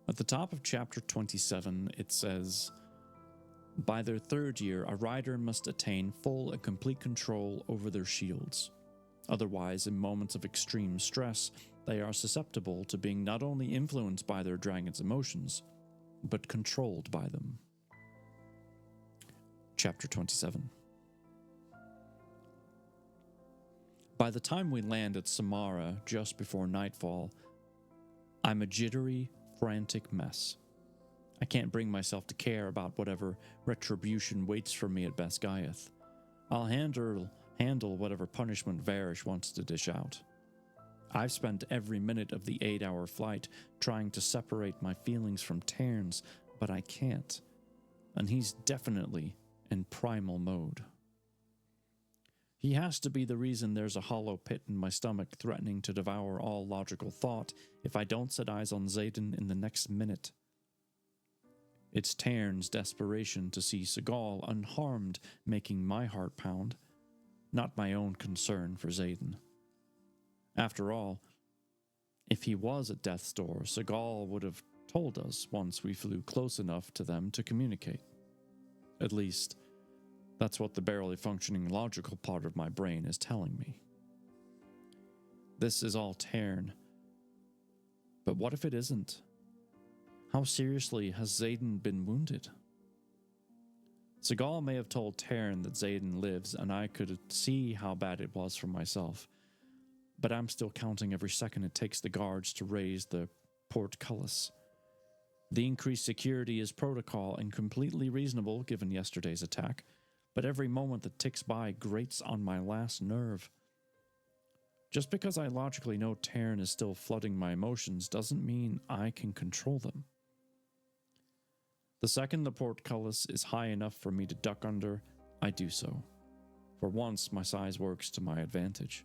At the top of chapter 27, it says, "By their third year, a rider must attain full and complete control over their shields. Otherwise, in moments of extreme stress, they are susceptible to being not only influenced by their dragon's emotions, but controlled by them." Chapter 27. By the time we land at Samara just before nightfall, I'm a jittery, frantic mess. I can't bring myself to care about whatever retribution waits for me at Basgiath. I'll handle whatever punishment Varish wants to dish out. I've spent every minute of the 8-hour flight trying to separate my feelings from Tairn's, but I can't. And he's definitely in primal mode. He has to be the reason there's a hollow pit in my stomach threatening to devour all logical thought if I don't set eyes on Xaden in the next minute. It's Tairn's desperation to see Segal unharmed making my heart pound, not my own concern for Xaden. After all, if he was at death's door, Segal would have told us once we flew close enough to them to communicate. At least, that's what the barely functioning logical part of my brain is telling me. This is all Tairn. But what if it isn't? How seriously has Xaden been wounded? Segal may have told Tairn that Xaden lives, and I could see how bad it was for myself. But I'm still counting every second it takes the guards to raise the portcullis. The increased security is protocol and completely reasonable given yesterday's attack, but every moment that ticks by grates on my last nerve. Just because I logically know Tairn is still flooding my emotions doesn't mean I can control them. The second the portcullis is high enough for me to duck under, I do so. For once, my size works to my advantage.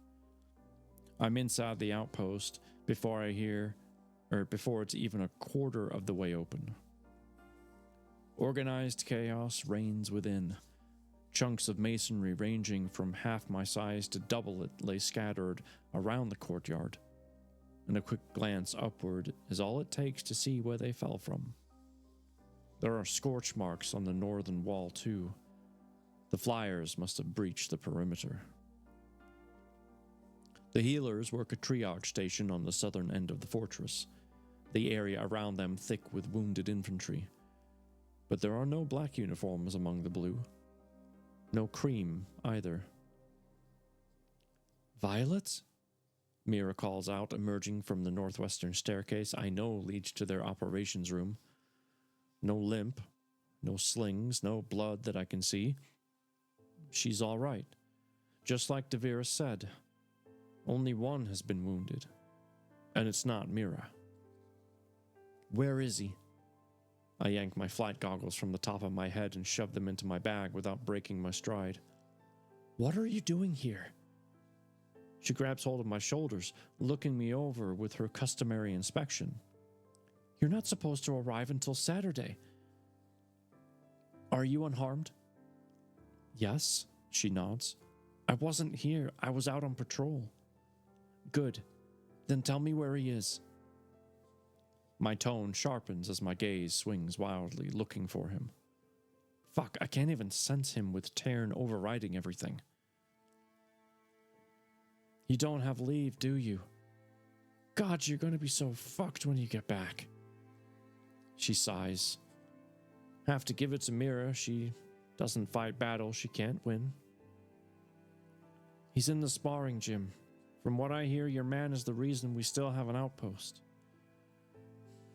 I'm inside the outpost before it's even a quarter of the way open. Organized chaos reigns within. Chunks of masonry ranging from half my size to double it lay scattered around the courtyard, and a quick glance upward is all it takes to see where they fell from. There are scorch marks on the northern wall too. The flyers must have breached the perimeter. The healers work a triage station on the southern end of the fortress, the area around them thick with wounded infantry. But there are no black uniforms among the blue. No cream, either. "Violet?" Mira calls out, emerging from the northwestern staircase I know leads to their operations room. No limp, no slings, no blood that I can see. She's all right. Just like Devirys said, only one has been wounded, and it's not Mira. "Where is he?" I yank my flight goggles from the top of my head and shove them into my bag without breaking my stride. "What are you doing here?" She grabs hold of my shoulders, looking me over with her customary inspection. "You're not supposed to arrive until Saturday." "Are you unharmed?" "Yes," she nods. "I wasn't here. I was out on patrol." "Good. Then tell me where he is." My tone sharpens as my gaze swings wildly, looking for him. Fuck, I can't even sense him with Tairn overriding everything. "You don't have leave, do you? God, you're going to be so fucked when you get back." She sighs. "Have to give it to Mira. She doesn't fight battles she can't win." "He's in the sparring gym. From what I hear, your man is the reason we still have an outpost."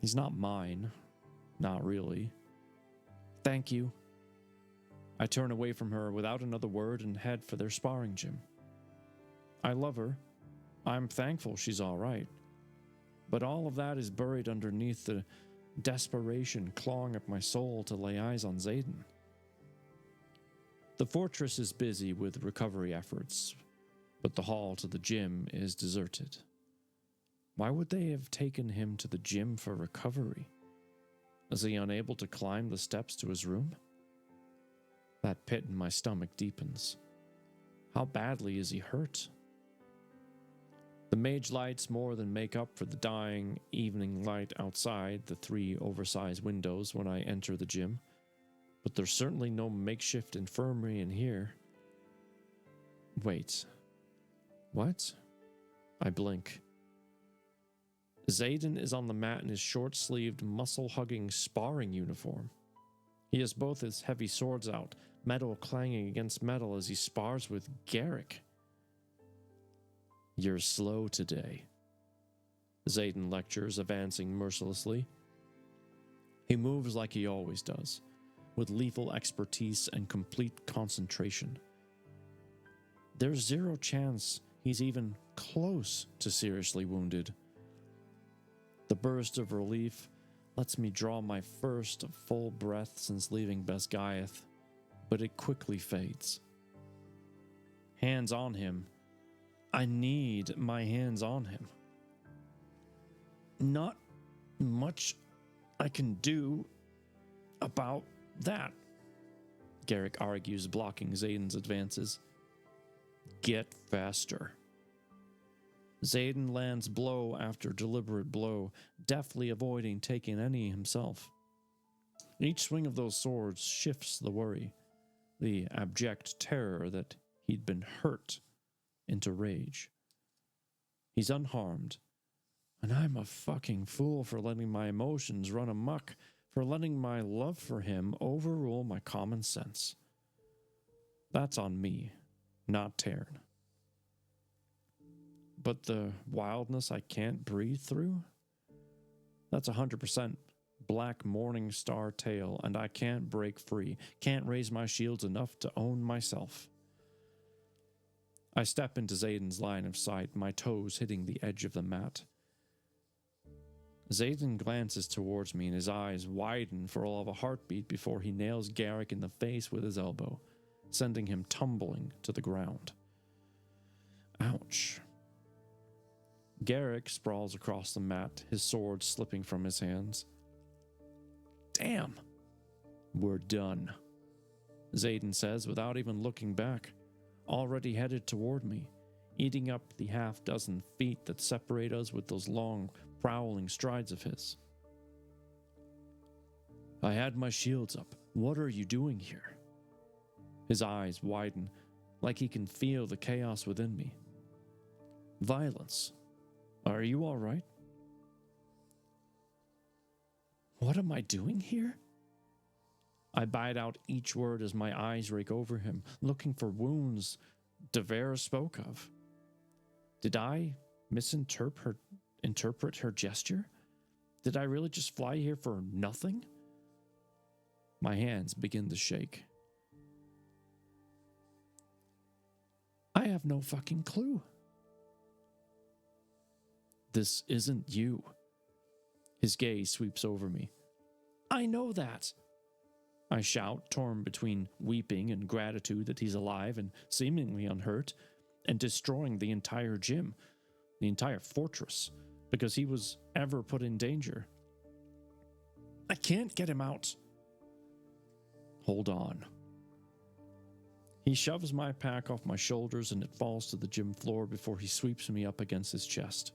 "He's not mine. Not really." "Thank you." I turn away from her without another word and head for their sparring gym. I love her. I'm thankful she's all right. But all of that is buried underneath the desperation clawing at my soul to lay eyes on Xaden. The fortress is busy with recovery efforts, but the hall to the gym is deserted. Why would they have taken him to the gym for recovery? Is he unable to climb the steps to his room? That pit in my stomach deepens. How badly is he hurt? The mage lights more than make up for the dying evening light outside the 3 oversized windows when I enter the gym, but there's certainly no makeshift infirmary in here. Wait. What? I blink. Xaden is on the mat in his short-sleeved, muscle-hugging sparring uniform. He has both his heavy swords out, metal clanging against metal as he spars with Garrick. You're slow today, Xaden lectures, advancing mercilessly. He moves like he always does, with lethal expertise and complete concentration. There's zero chance he's even close to seriously wounded. The burst of relief lets me draw my first full breath since leaving Basgiath, but it quickly fades. Hands on him. I need my hands on him. Not much I can do about that, Garrick argues, blocking Xaden's advances. Get faster. Xaden lands blow after deliberate blow, deftly avoiding taking any himself. Each swing of those swords shifts the worry, the abject terror that he'd been hurt, into rage. He's unharmed, and I'm a fucking fool for letting my emotions run amok, for letting my love for him overrule my common sense. That's on me, not Taryn. But the wildness I can't breathe through? That's 100% Black Morning Star tale, and I can't break free, can't raise my shields enough to own myself. I step into Xaden's line of sight, my toes hitting the edge of the mat. Xaden glances towards me and his eyes widen for all of a heartbeat before he nails Garrick in the face with his elbow, sending him tumbling to the ground. Ouch. Garrick sprawls across the mat, his sword slipping from his hands. Damn. We're done, Xaden says without even looking back, already headed toward me, eating up the half-dozen feet that separate us with those long, prowling strides of his. I had my shields up. What are you doing here? His eyes widen, like he can feel the chaos within me. Violence. Are you all right? What am I doing here? I bite out each word as my eyes rake over him, looking for wounds Devera spoke of. Did I misinterpret her gesture? Did I really just fly here for nothing? My hands begin to shake. I have no fucking clue. This isn't you. His gaze sweeps over me. I know that. I shout, torn between weeping and gratitude that he's alive and seemingly unhurt, and destroying the entire gym, the entire fortress, because he was ever put in danger. I can't get him out. Hold on. He shoves my pack off my shoulders and it falls to the gym floor before he sweeps me up against his chest.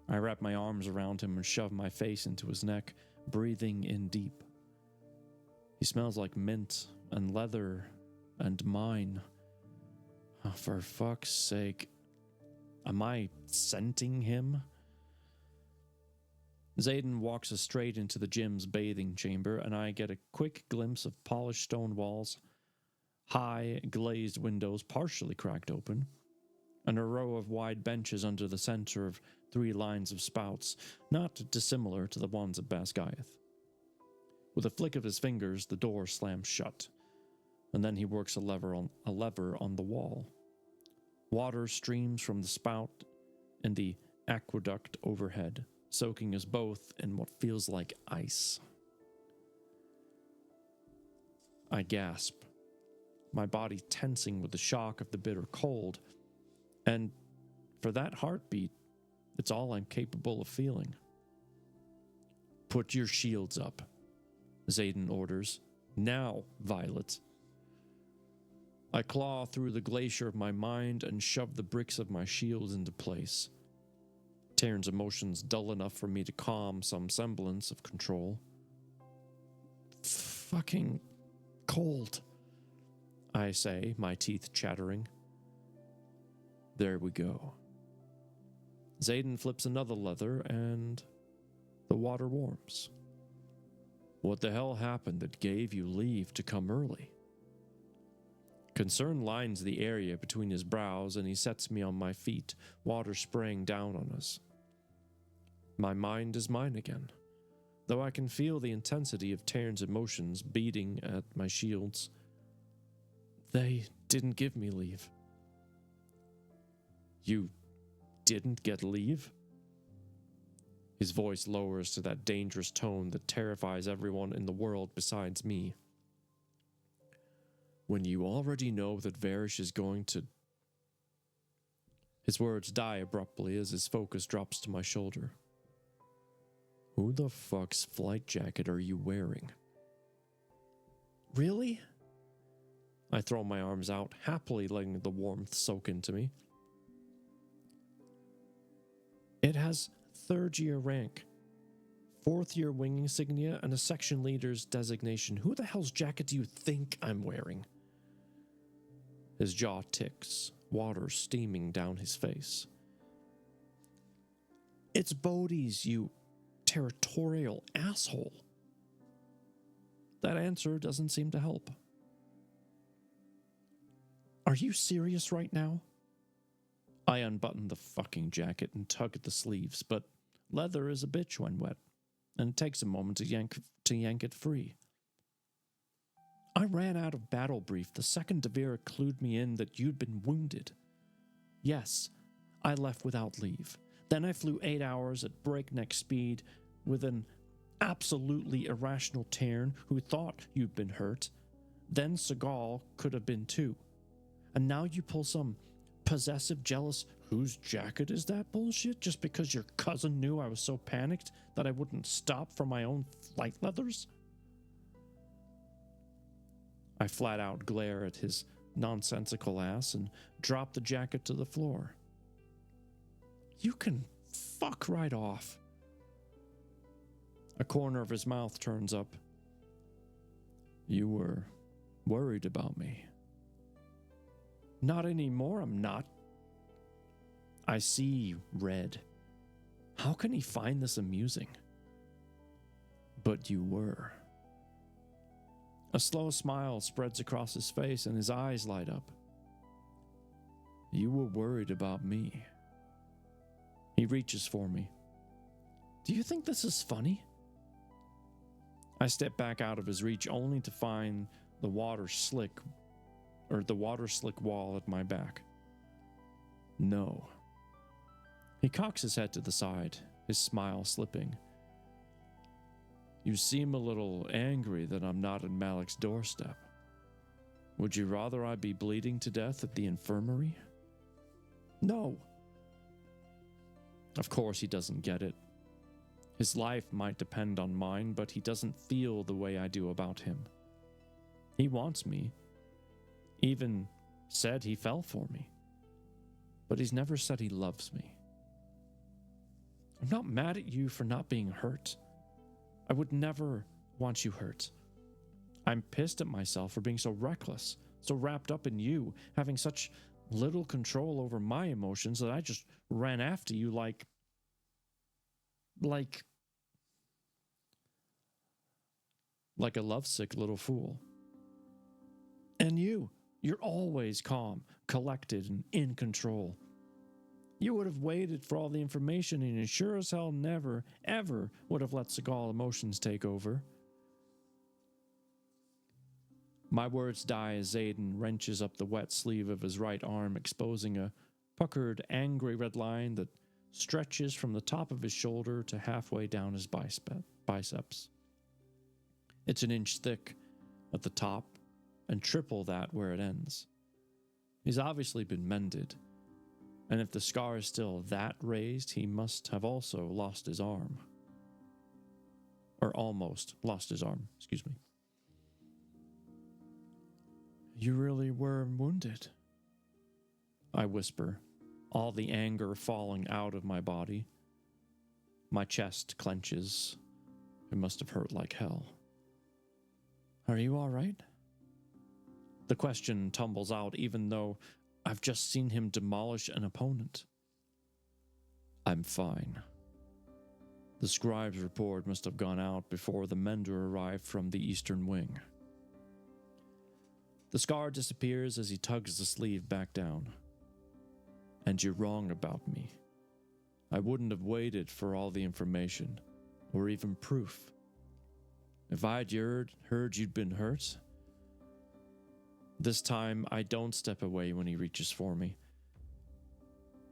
I wrap my arms around him and shove my face into his neck, breathing in deep. He smells like mint and leather and mine. Oh, for fuck's sake. Am I scenting him? Xaden walks us straight into the gym's bathing chamber, and I get a quick glimpse of polished stone walls, high, glazed windows partially cracked open, and a row of wide benches under the center of 3 lines of spouts, not dissimilar to the ones at Basgiath. With a flick of his fingers, the door slams shut, and then he works a lever on the wall. Water streams from the spout and the aqueduct overhead, soaking us both in what feels like ice. I gasp, my body tensing with the shock of the bitter cold, and for that heartbeat, it's all I'm capable of feeling. Put your shields up, Xaden orders. Now, Violet. I claw through the glacier of my mind and shove the bricks of my shields into place. Taryn's emotions dull enough for me to calm some semblance of control. Fucking cold, I say, my teeth chattering. There we go. Xaden flips another leather and the water warms. What the hell happened that gave you leave to come early? Concern lines the area between his brows, and he sets me on my feet, water spraying down on us. My mind is mine again, though I can feel the intensity of Taryn's emotions beating at my shields. They didn't give me leave. You didn't get leave? His voice lowers to that dangerous tone that terrifies everyone in the world besides me. When you already know that Varish is going to... His words die abruptly as his focus drops to my shoulder. Who the fuck's flight jacket are you wearing? Really? I throw my arms out, happily letting the warmth soak into me. It has 3rd year rank, 4th year wing insignia, and a section leader's designation. Who the hell's jacket do you think I'm wearing? His jaw ticks, water steaming down his face. It's Bodhi's, you territorial asshole. That answer doesn't seem to help. Are you serious right now? I unbutton the fucking jacket and tug at the sleeves, but leather is a bitch when wet, and it takes a moment to yank it free. I ran out of battle brief the second Devera clued me in that you'd been wounded. Yes, I left without leave. Then I flew 8 hours at breakneck speed with an absolutely irrational Taryn who thought you'd been hurt. Then Seagal could have been too. And now you pull some possessive, jealous, whose jacket is that bullshit just because your cousin knew I was so panicked that I wouldn't stop for my own flight leathers? I flat out glare at his nonsensical ass and drop the jacket to the floor. You can fuck right off. A corner of his mouth turns up. You were worried about me. Not anymore, I'm not. I see red. How can he find this amusing? But you were. A slow smile spreads across his face and his eyes light up. You were worried about me. He reaches for me. Do you think this is funny? I step back out of his reach only to find the water slick wall at my back. No. He cocks his head to the side, his smile slipping. You seem a little angry that I'm not at Malik's doorstep. Would you rather I be bleeding to death at the infirmary? No. Of course he doesn't get it. His life might depend on mine, but he doesn't feel the way I do about him. He wants me. Even said he fell for me. But he's never said he loves me. I'm not mad at you for not being hurt. I would never want you hurt. I'm pissed at myself for being so reckless, so wrapped up in you, having such little control over my emotions that I just ran after you like a lovesick little fool. And you're always calm, collected, and in control. You would have waited for all the information, and you sure as hell never, ever would have let Seagal emotions take over. My words die as Xaden wrenches up the wet sleeve of his right arm, exposing a puckered, angry red line that stretches from the top of his shoulder to halfway down his biceps. It's an inch thick at the top and triple that where it ends. He's obviously been mended, and if the scar is still that raised, he must have also lost his arm. Or almost lost his arm, excuse me. You really were wounded, I whisper, all the anger falling out of my body. My chest clenches. It must have hurt like hell. Are you all right? The question tumbles out even though I've just seen him demolish an opponent. I'm fine. The scribe's report must have gone out before the mender arrived from the eastern wing. The scar disappears as he tugs the sleeve back down. And you're wrong about me. I wouldn't have waited for all the information, or even proof. If I'd heard you'd been hurt. This time, I don't step away when he reaches for me.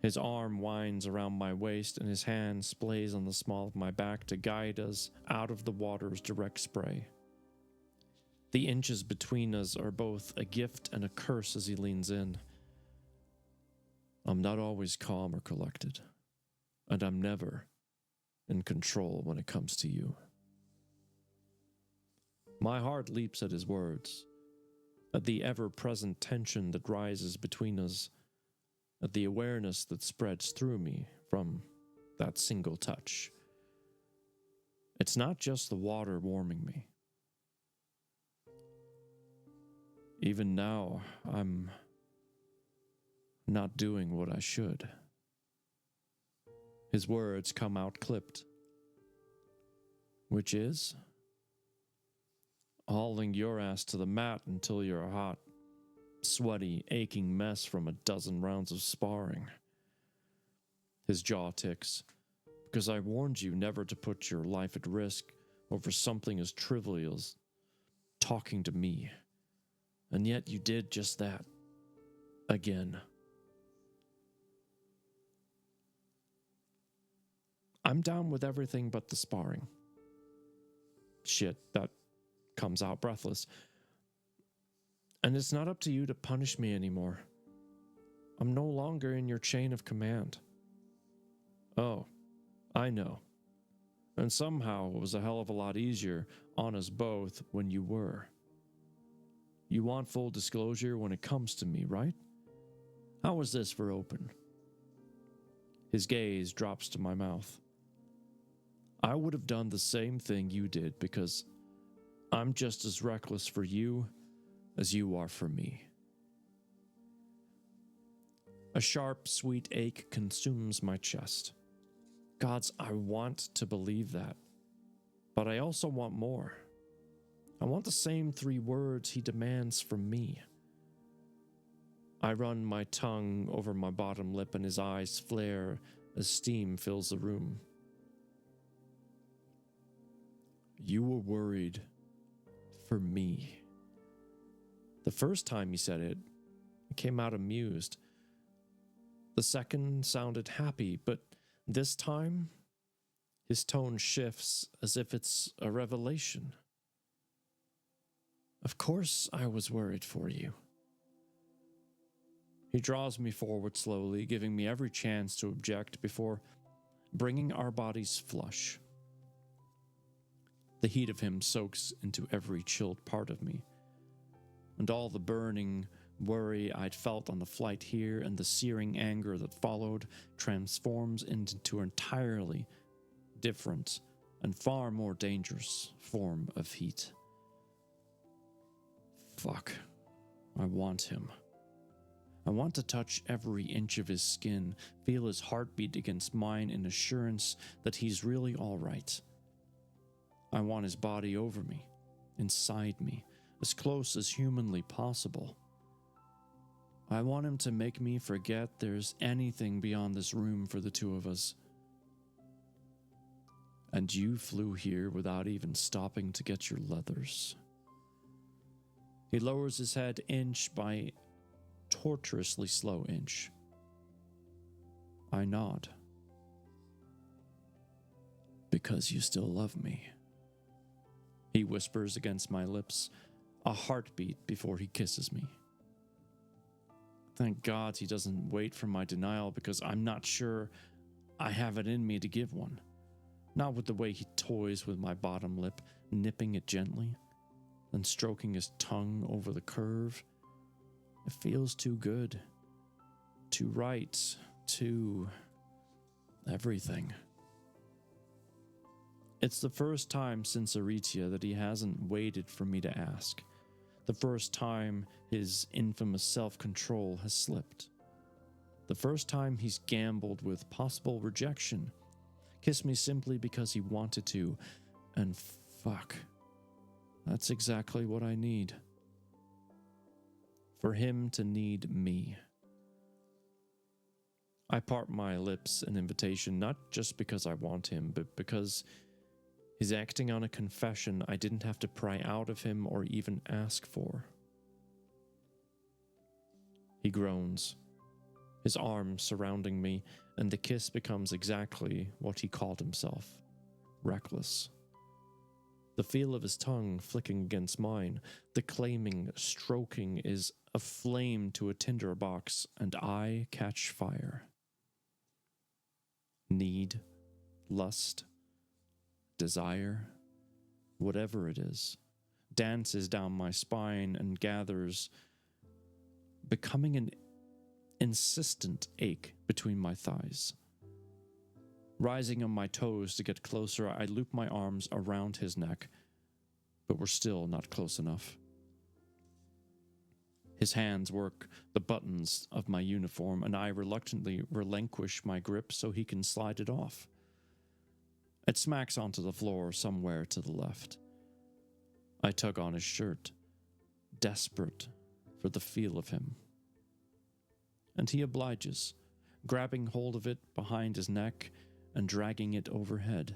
His arm winds around my waist and his hand splays on the small of my back to guide us out of the water's direct spray. The inches between us are both a gift and a curse as he leans in. I'm not always calm or collected, and I'm never in control when it comes to you. My heart leaps at his words, at the ever-present tension that rises between us, at the awareness that spreads through me from that single touch. It's not just the water warming me. Even now, I'm not doing what I should. His words come out clipped. Which is? Hauling your ass to the mat until you're a hot, sweaty, aching mess from a dozen rounds of sparring. His jaw ticks, because I warned you never to put your life at risk over something as trivial as talking to me. And yet you did just that. Again. I'm down with everything but the sparring. Shit, that comes out breathless. And it's not up to you to punish me anymore. I'm no longer in your chain of command. Oh, I know. And somehow it was a hell of a lot easier on us both when you were. You want full disclosure when it comes to me, right? How was this for open? His gaze drops to my mouth. I would have done the same thing you did because I'm just as reckless for you as you are for me. A sharp, sweet ache consumes my chest. Gods, I want to believe that, but I also want more. I want the same 3 words he demands from me. I run my tongue over my bottom lip and his eyes flare as steam fills the room. You were worried for me. The first time he said it, he came out amused. The second sounded happy, but this time, his tone shifts as if it's a revelation. Of course I was worried for you. He draws me forward slowly, giving me every chance to object before bringing our bodies flush. The heat of him soaks into every chilled part of me, and all the burning worry I'd felt on the flight here and the searing anger that followed transforms into an entirely different and far more dangerous form of heat. Fuck. I want him. I want to touch every inch of his skin, feel his heartbeat against mine in assurance that he's really all right. I want his body over me, inside me, as close as humanly possible. I want him to make me forget there's anything beyond this room for the two of us. And you flew here without even stopping to get your leathers. He lowers his head inch by torturously slow inch. I nod. Because you still love me. He whispers against my lips, a heartbeat before he kisses me. Thank God he doesn't wait for my denial because I'm not sure I have it in me to give one. Not with the way he toys with my bottom lip, nipping it gently, then stroking his tongue over the curve, It feels too good, too right, too everything. It's the first time since Aritia that he hasn't waited for me to ask. The first time his infamous self-control has slipped. The first time he's gambled with possible rejection. Kissed me simply because he wanted to. And fuck. That's exactly what I need. For him to need me. I part my lips in invitation, not just because I want him, but because he's acting on a confession I didn't have to pry out of him or even ask for. He groans, his arms surrounding me, and the kiss becomes exactly what he called himself, reckless. The feel of his tongue flicking against mine, the claiming, stroking is a flame to a tinderbox, and I catch fire. Need, lust, desire, whatever it is, dances down my spine and gathers, becoming an insistent ache between my thighs. Rising on my toes to get closer, I loop my arms around his neck, but we're still not close enough. His hands work the buttons of my uniform, and I reluctantly relinquish my grip so he can slide it off. It smacks onto the floor somewhere to the left. I tug on his shirt, desperate for the feel of him. And he obliges, grabbing hold of it behind his neck and dragging it overhead,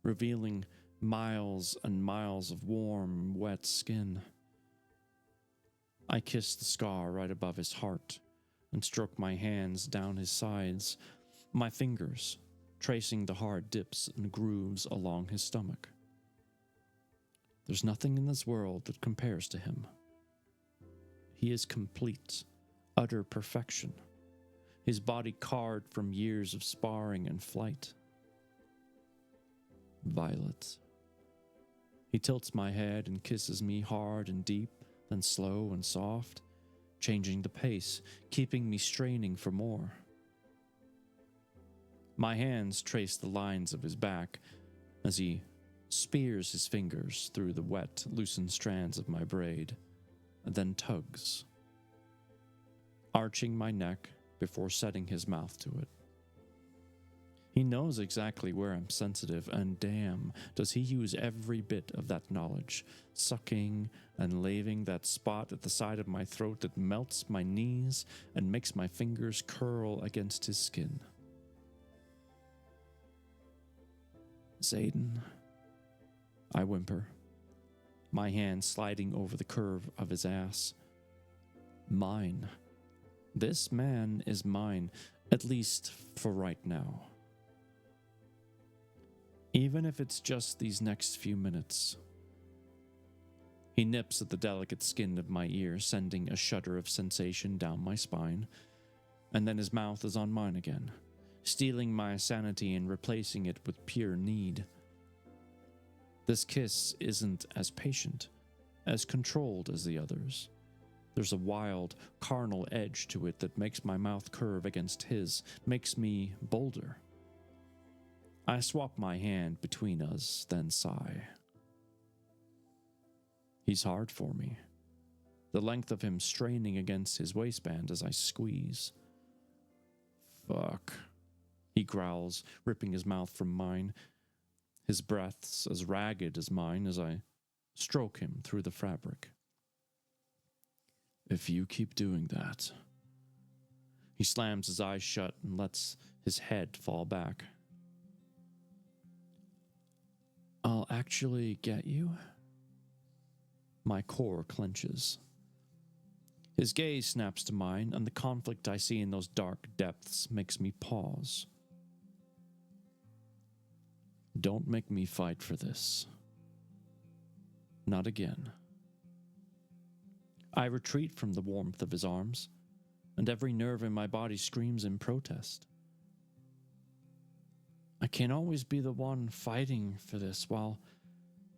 revealing miles and miles of warm, wet skin. I kiss the scar right above his heart and stroke my hands down his sides, my fingers tracing the hard dips and grooves along his stomach. There's nothing in this world that compares to him. He is complete, utter perfection, his body carved from years of sparring and flight. Violet. He tilts my head and kisses me hard and deep, then slow and soft, changing the pace, keeping me straining for more. My hands trace the lines of his back as he spears his fingers through the wet, loosened strands of my braid, and then tugs, arching my neck before setting his mouth to it. He knows exactly where I'm sensitive, and damn, does he use every bit of that knowledge, sucking and laving that spot at the side of my throat that melts my knees and makes my fingers curl against his skin. Xaden, I whimper, my hand sliding over the curve of his ass. Mine. This man is mine, at least for right now. Even if it's just these next few minutes. He nips at the delicate skin of my ear, sending a shudder of sensation down my spine, and then his mouth is on mine again, stealing my sanity and replacing it with pure need. This kiss isn't as patient, as controlled as the others. There's a wild, carnal edge to it that makes my mouth curve against his, makes me bolder. I swap my hand between us, then sigh. He's hard for me, the length of him straining against his waistband as I squeeze. Fuck, he growls, ripping his mouth from mine, his breaths as ragged as mine as I stroke him through the fabric. If you keep doing that. He slams his eyes shut and lets his head fall back. I'll actually get you? My core clenches. His gaze snaps to mine, and the conflict I see in those dark depths makes me pause. Don't make me fight for this. Not again. I retreat from the warmth of his arms, and every nerve in my body screams in protest. I can't always be the one fighting for this while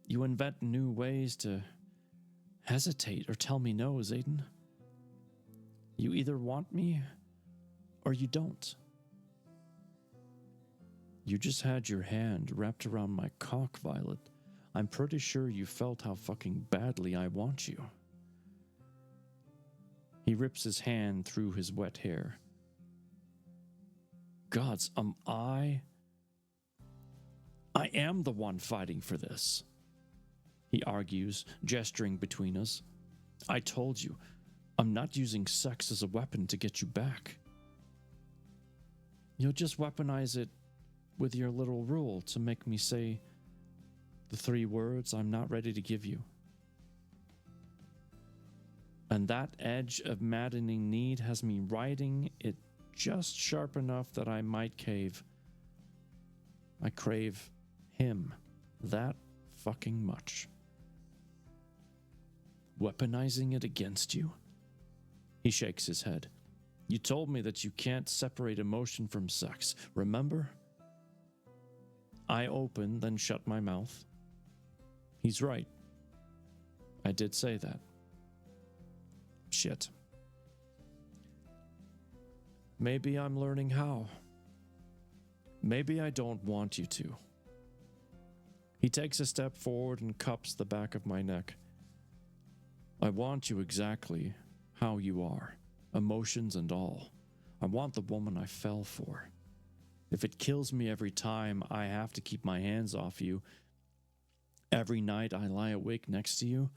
you invent new ways to hesitate or tell me no, Xaden. You either want me or you don't. You just had your hand wrapped around my cock, Violet. I'm pretty sure you felt how fucking badly I want you. He rips his hand through his wet hair. Gods, I am the one fighting for this, he argues, gesturing between us. I told you, I'm not using sex as a weapon to get you back. You'll just weaponize it with your little rule to make me say the 3 words I'm not ready to give you. And that edge of maddening need has me riding it just sharp enough that I might cave. I crave him that fucking much. Weaponizing it against you? He shakes his head. You told me that you can't separate emotion from sex, remember? I open, then shut my mouth. He's right. I did say that. Shit. Maybe I'm learning how. Maybe I don't want you to. He takes a step forward and cups the back of my neck. I want you exactly how you are, emotions and all. I want the woman I fell for. If it kills me every time I have to keep my hands off you, every night I lie awake next to you,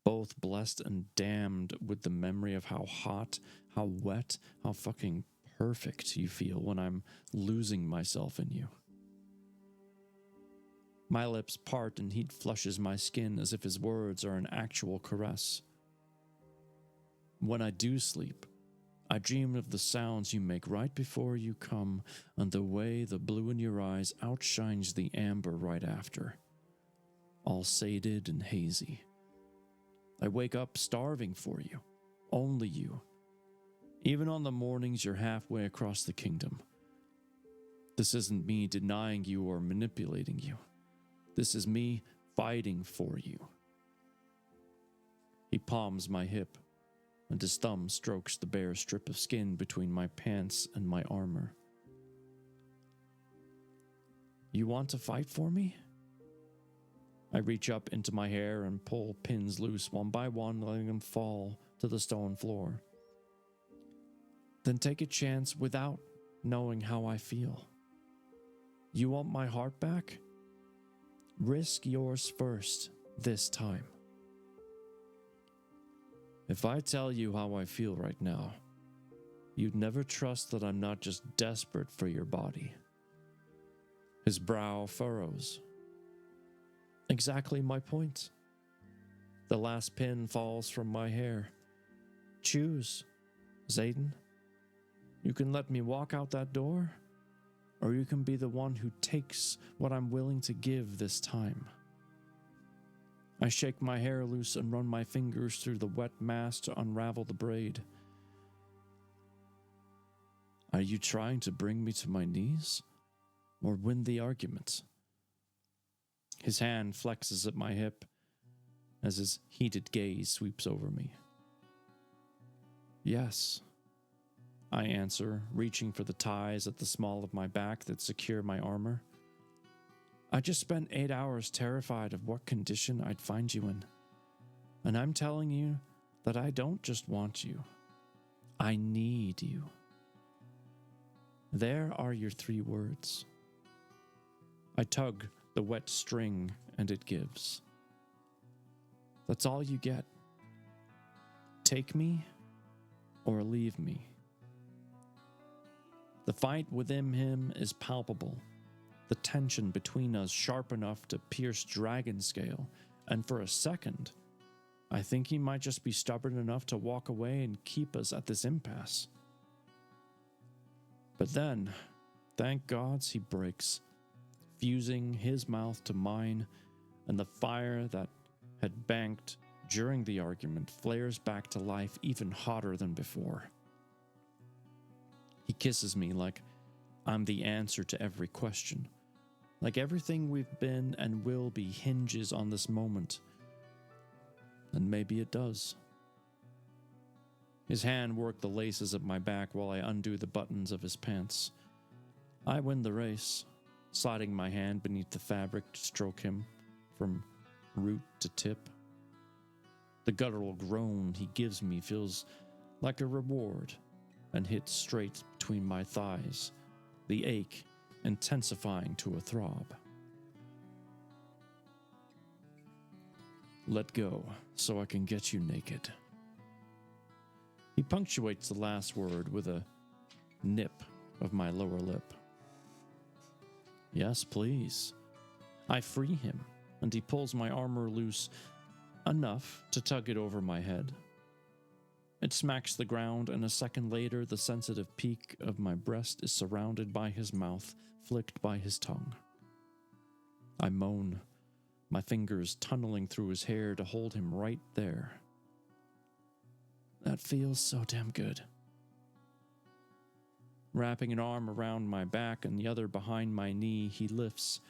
both blessed and damned with the memory of how hot, how wet, how fucking perfect you feel when I'm losing myself in you. My lips part and heat flushes my skin as if his words are an actual caress. When I do sleep, I dream of the sounds you make right before you come and the way the blue in your eyes outshines the amber right after, all sated and hazy. I wake up starving for you, only you, even on the mornings you're halfway across the kingdom. This isn't me denying you or manipulating you. This is me fighting for you. He palms my hip, and his thumb strokes the bare strip of skin between my pants and my armor. You want to fight for me? I reach up into my hair and pull pins loose one by one, letting them fall to the stone floor. Then take a chance without knowing how I feel. You want my heart back? Risk yours first, this time. If I tell you how I feel right now, you'd never trust that I'm not just desperate for your body. His brow furrows. Exactly my point. The last pin falls from my hair. Choose, Xaden. You can let me walk out that door, or you can be the one who takes what I'm willing to give this time. I shake my hair loose and run my fingers through the wet mass to unravel the braid. Are you trying to bring me to my knees, or win the argument? His hand flexes at my hip as his heated gaze sweeps over me. Yes, I answer, reaching for the ties at the small of my back that secure my armor. I just spent 8 hours terrified of what condition I'd find you in. And I'm telling you that I don't just want you. I need you. There are your 3 words. I tug the wet string and it gives. That's all you get. Take me or leave me. The fight within him is palpable. The tension between us sharp enough to pierce dragon scale, and for a second, I think he might just be stubborn enough to walk away and keep us at this impasse. But then, thank gods, he breaks, fusing his mouth to mine, and the fire that had banked during the argument flares back to life even hotter than before. He kisses me like I'm the answer to every question. Like everything we've been and will be hinges on this moment. And maybe it does. His hand worked the laces of my back while I undo the buttons of his pants. I win the race, sliding my hand beneath the fabric to stroke him from root to tip. The guttural groan he gives me feels like a reward and hits straight between my thighs, the ache intensifying to a throb. Let go so I can get you naked. He punctuates the last word with a nip of my lower lip. Yes, please. I free him, and he pulls my armor loose enough to tug it over my head. It smacks the ground, and a second later, the sensitive peak of my breast is surrounded by his mouth, flicked by his tongue. I moan, my fingers tunneling through his hair to hold him right there. That feels so damn good. Wrapping an arm around my back and the other behind my knee, he lifts,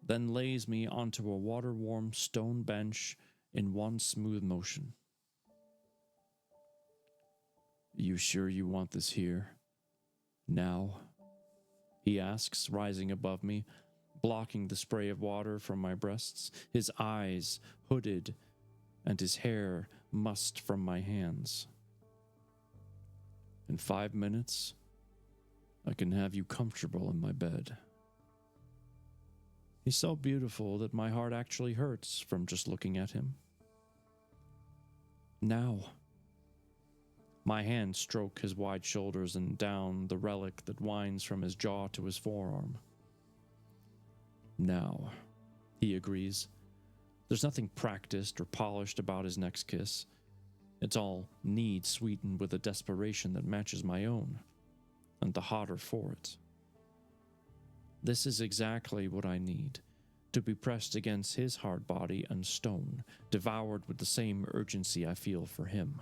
then lays me onto a water-warm stone bench in one smooth motion. You sure you want this here? Now? He asks, rising above me, blocking the spray of water from my breasts, his eyes hooded and his hair mussed from my hands. In 5 minutes, I can have you comfortable in my bed. He's so beautiful that my heart actually hurts from just looking at him. Now. My hands stroke his wide shoulders and down the relic that winds from his jaw to his forearm. Now, he agrees. There's nothing practiced or polished about his next kiss. It's all need sweetened with a desperation that matches my own, and the hotter for it. This is exactly what I need, to be pressed against his hard body and stone, devoured with the same urgency I feel for him.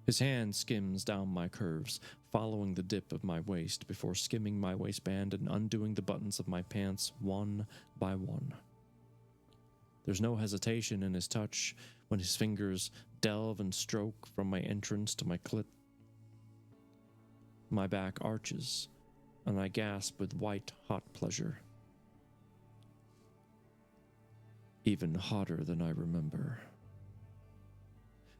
His hand skims down my curves, following the dip of my waist before skimming my waistband and undoing the buttons of my pants one by one. There's no hesitation in his touch when his fingers delve and stroke from my entrance to my clit. My back arches, and I gasp with white, hot pleasure. Even hotter than I remember.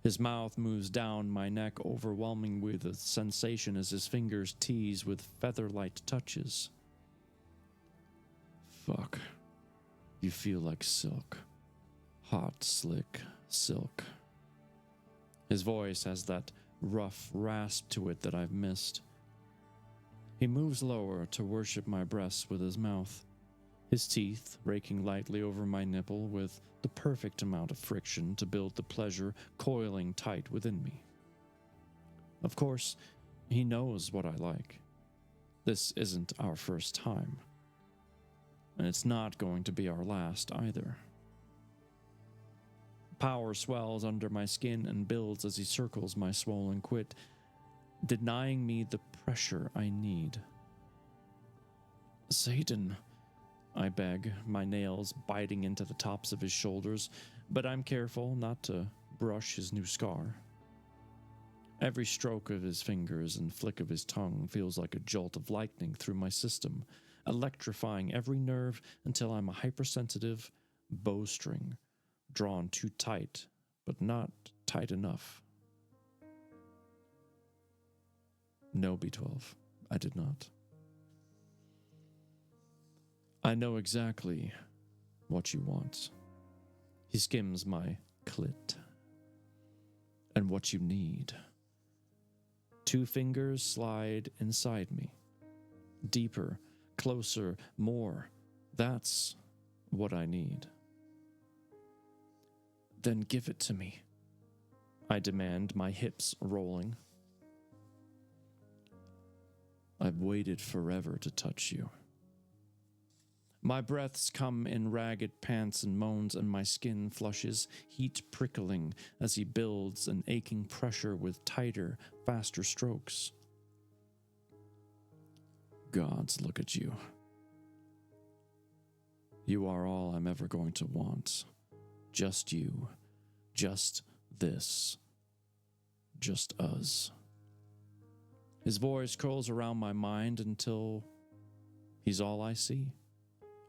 His mouth moves down my neck, overwhelming with a sensation as his fingers tease with feather-light touches. Fuck. You feel like silk. Hot, slick silk. His voice has that rough rasp to it that I've missed. He moves lower to worship my breasts with his mouth, his teeth raking lightly over my nipple with the perfect amount of friction to build the pleasure coiling tight within me. Of course, he knows what I like. This isn't our first time, and it's not going to be our last either. Power swells under my skin and builds as he circles my swollen quit, denying me the pressure I need. Satan, I beg, my nails biting into the tops of his shoulders, but I'm careful not to brush his new scar. Every stroke of his fingers and flick of his tongue feels like a jolt of lightning through my system, electrifying every nerve until I'm a hypersensitive bowstring, drawn too tight, but not tight enough. No, B12, I did not. I know exactly what you want. He skims my clit. And what you need. 2 fingers slide inside me. Deeper, closer, more. That's what I need. Then give it to me, I demand, my hips rolling. I've waited forever to touch you. My breaths come in ragged pants and moans, and my skin flushes, heat prickling as he builds an aching pressure with tighter, faster strokes. Gods, look at you. You are all I'm ever going to want. Just you. Just this. just us. His voice curls around my mind until he's all I see,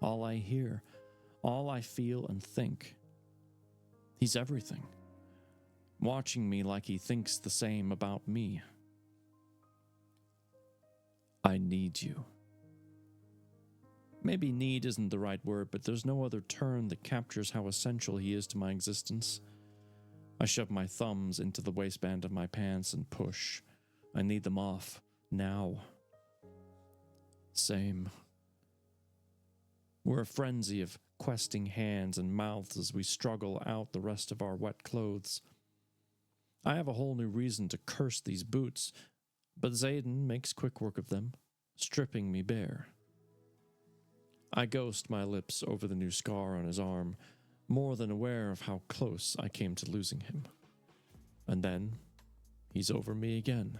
all I hear, all I feel and think. He's everything, watching me like he thinks the same about me. I need you. Maybe need isn't the right word, but there's no other term that captures how essential he is to my existence. I shove my thumbs into the waistband of my pants and push. I need them off, now. Same. We're a frenzy of questing hands and mouths as we struggle out the rest of our wet clothes. I have a whole new reason to curse these boots, but Xaden makes quick work of them, stripping me bare. I ghost my lips over the new scar on his arm, more than aware of how close I came to losing him. And then, he's over me again,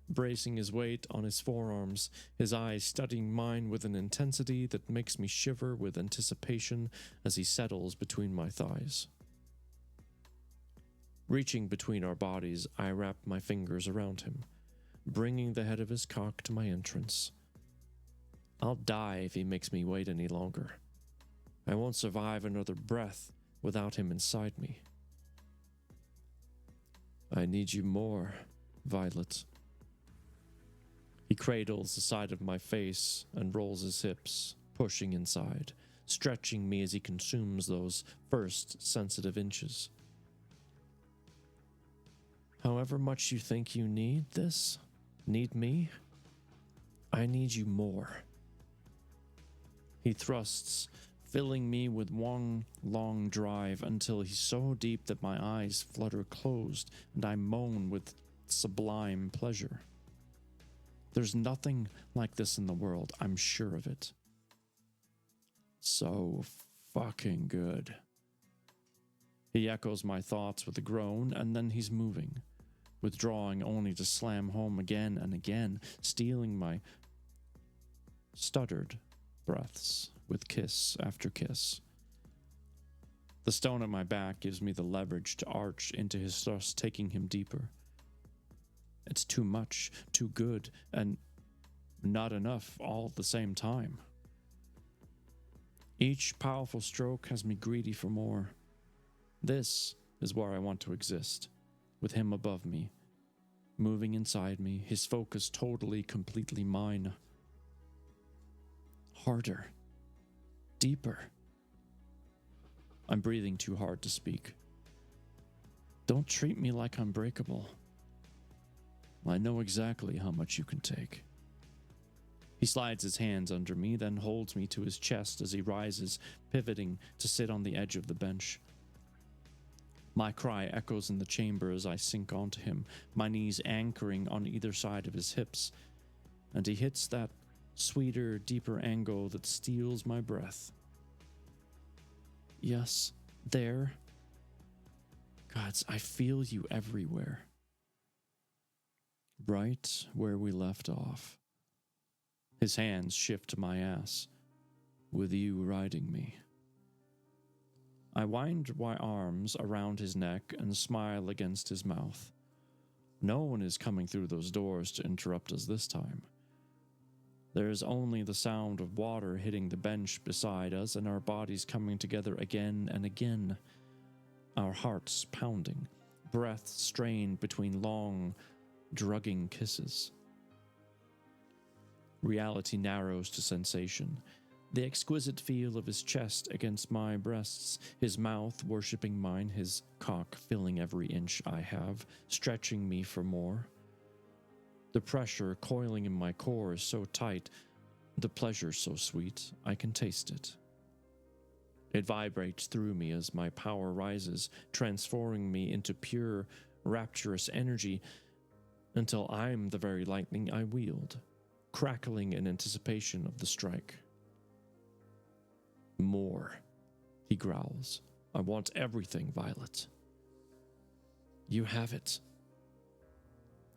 bracing his weight on his forearms, his eyes studying mine with an intensity that makes me shiver with anticipation as he settles between my thighs. Reaching between our bodies, I wrap my fingers around him, bringing the head of his cock to my entrance. I'll die if he makes me wait any longer. I won't survive another breath without him inside me. I need you more, Violet. He cradles the side of my face and rolls his hips, pushing inside, stretching me as he consumes those first sensitive inches. However much you think you need this, need me, I need you more. He thrusts, filling me with one long drive until he's so deep that my eyes flutter closed and I moan with sublime pleasure. There's nothing like this in the world, I'm sure of it. So fucking good. He echoes my thoughts with a groan, and then he's moving, withdrawing only to slam home again and again, stealing my stuttered breaths with kiss after kiss. The stone at my back gives me the leverage to arch into his thrust, taking him deeper. It's too much, too good, and not enough all at the same time. Each powerful stroke has me greedy for more. This is where I want to exist, with him above me, moving inside me, his focus totally, completely mine. Harder. Deeper. I'm breathing too hard to speak. Don't treat me like I'm breakable. I know exactly how much you can take. He slides his hands under me, then holds me to his chest as he rises, pivoting to sit on the edge of the bench. My cry echoes in the chamber as I sink onto him, my knees anchoring on either side of his hips, and he hits that sweeter, deeper angle that steals my breath. Yes, there. Gods, I feel you everywhere. Right where we left off. His hands shift to my ass, with you riding me. I wind my arms around his neck and smile against his mouth. No one is coming through those doors to interrupt us this time. There is only the sound of water hitting the bench beside us and our bodies coming together again and again, our hearts pounding, breath strained between long, drugging kisses. Reality narrows to sensation. The exquisite feel of his chest against my breasts, his mouth worshipping mine, his cock filling every inch I have, stretching me for more. The pressure coiling in my core is so tight, the pleasure so sweet, I can taste it. It vibrates through me as my power rises, transforming me into pure, rapturous energy until I'm the very lightning I wield, crackling in anticipation of the strike. More, he growls. I want everything, Violet. You have it.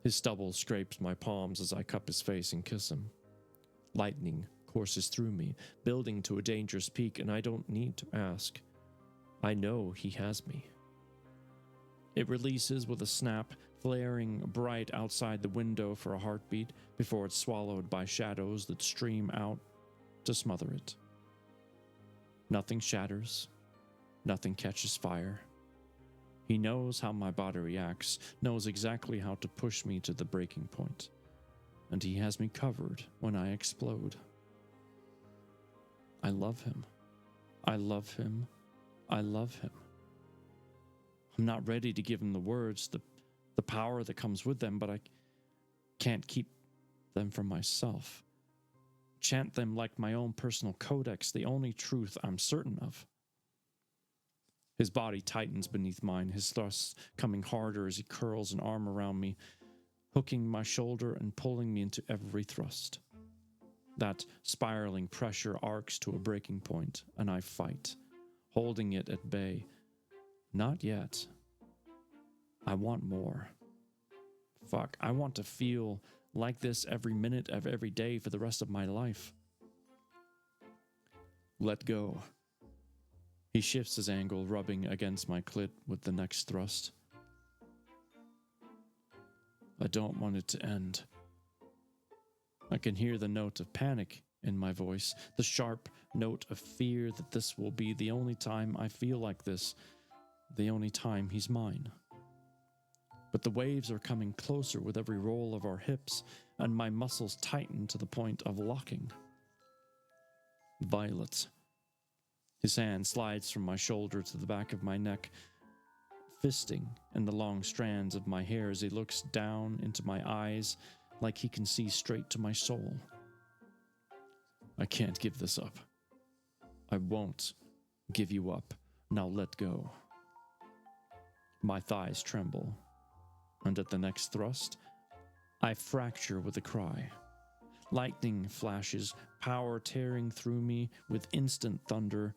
His stubble scrapes my palms as I cup his face and kiss him. Lightning courses through me, building to a dangerous peak, and I don't need to ask. I know he has me. It releases with a snap, flaring bright outside the window for a heartbeat before it's swallowed by shadows that stream out to smother it. Nothing shatters, nothing catches fire. He knows how my body reacts, knows exactly how to push me to the breaking point, and he has me covered when I explode. I love him. I love him. I love him. I'm not ready to give him the words, the power that comes with them, but I can't keep them from myself. Chant them like my own personal codex, the only truth I'm certain of. His body tightens beneath mine, his thrusts coming harder as he curls an arm around me, hooking my shoulder and pulling me into every thrust. That spiraling pressure arcs to a breaking point, and I fight, holding it at bay. Not yet. I want more. Fuck, I want to feel like this every minute of every day for the rest of my life. Let go. He shifts his angle, rubbing against my clit with the next thrust. I don't want it to end. I can hear the note of panic in my voice, the sharp note of fear that this will be the only time I feel like this, the only time he's mine. But the waves are coming closer with every roll of our hips, and my muscles tighten to the point of locking. Violet. His hand slides from my shoulder to the back of my neck, fisting in the long strands of my hair as he looks down into my eyes like he can see straight to my soul. I can't give this up. I won't give you up. Now let go. My thighs tremble, and at the next thrust, I fracture with a cry. Lightning flashes, power tearing through me with instant thunder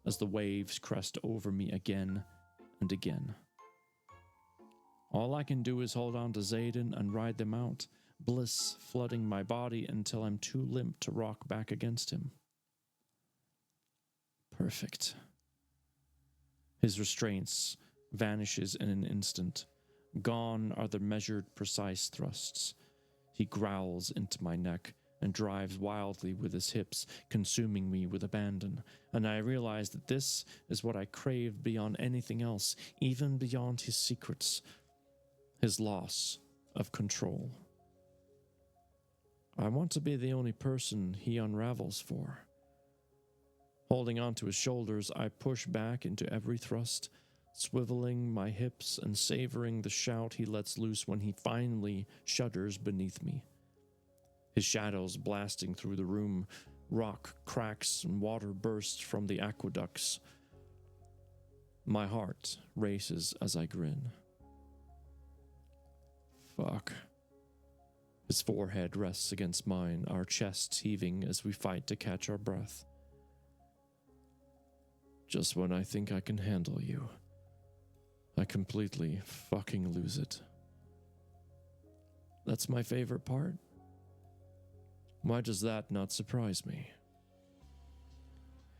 as the waves crest over me again and again. All I can do is hold on to Xaden and ride them out, bliss flooding my body until I'm too limp to rock back against him. Perfect. His restraints vanishes in an instant. Gone are the measured, precise thrusts. He growls into my neck and drives wildly with his hips, consuming me with abandon, and I realize that this is what I craved beyond anything else, even beyond his secrets, his loss of control. I want to be the only person he unravels for. Holding onto his shoulders, I push back into every thrust, swiveling my hips and savoring the shout he lets loose when he finally shudders beneath me. His shadows blasting through the room, rock cracks and water bursts from the aqueducts. My heart races as I grin. Fuck. His forehead rests against mine, our chests heaving as we fight to catch our breath. Just when I think I can handle you, I completely fucking lose it. That's my favorite part. Why does that not surprise me?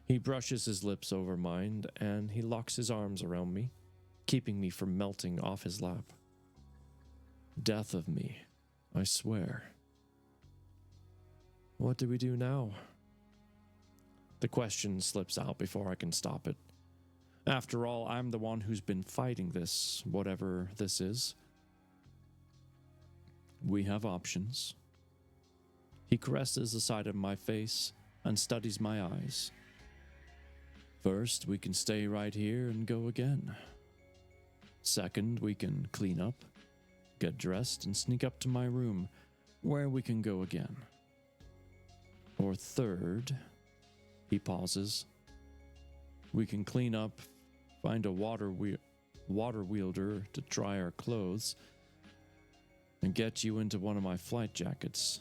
He brushes his lips over mine, and he locks his arms around me, keeping me from melting off his lap. Death of me, I swear. What do we do now? The question slips out before I can stop it. After all, I'm the one who's been fighting this, whatever this is. We have options. He caresses the side of my face and studies my eyes. First, we can stay right here and go again. Second, we can clean up, get dressed, and sneak up to my room, where we can go again. Or third, he pauses, we can clean up, find a water wielder to dry our clothes, and get you into one of my flight jackets,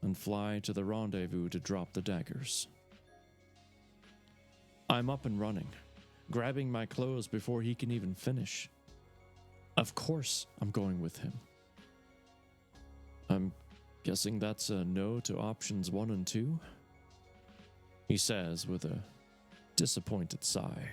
and fly to the rendezvous to drop the daggers. I'm up and running, grabbing my clothes before he can even finish. Of course I'm going with him. I'm guessing that's a no to options 1 and 2? He says with a disappointed sigh.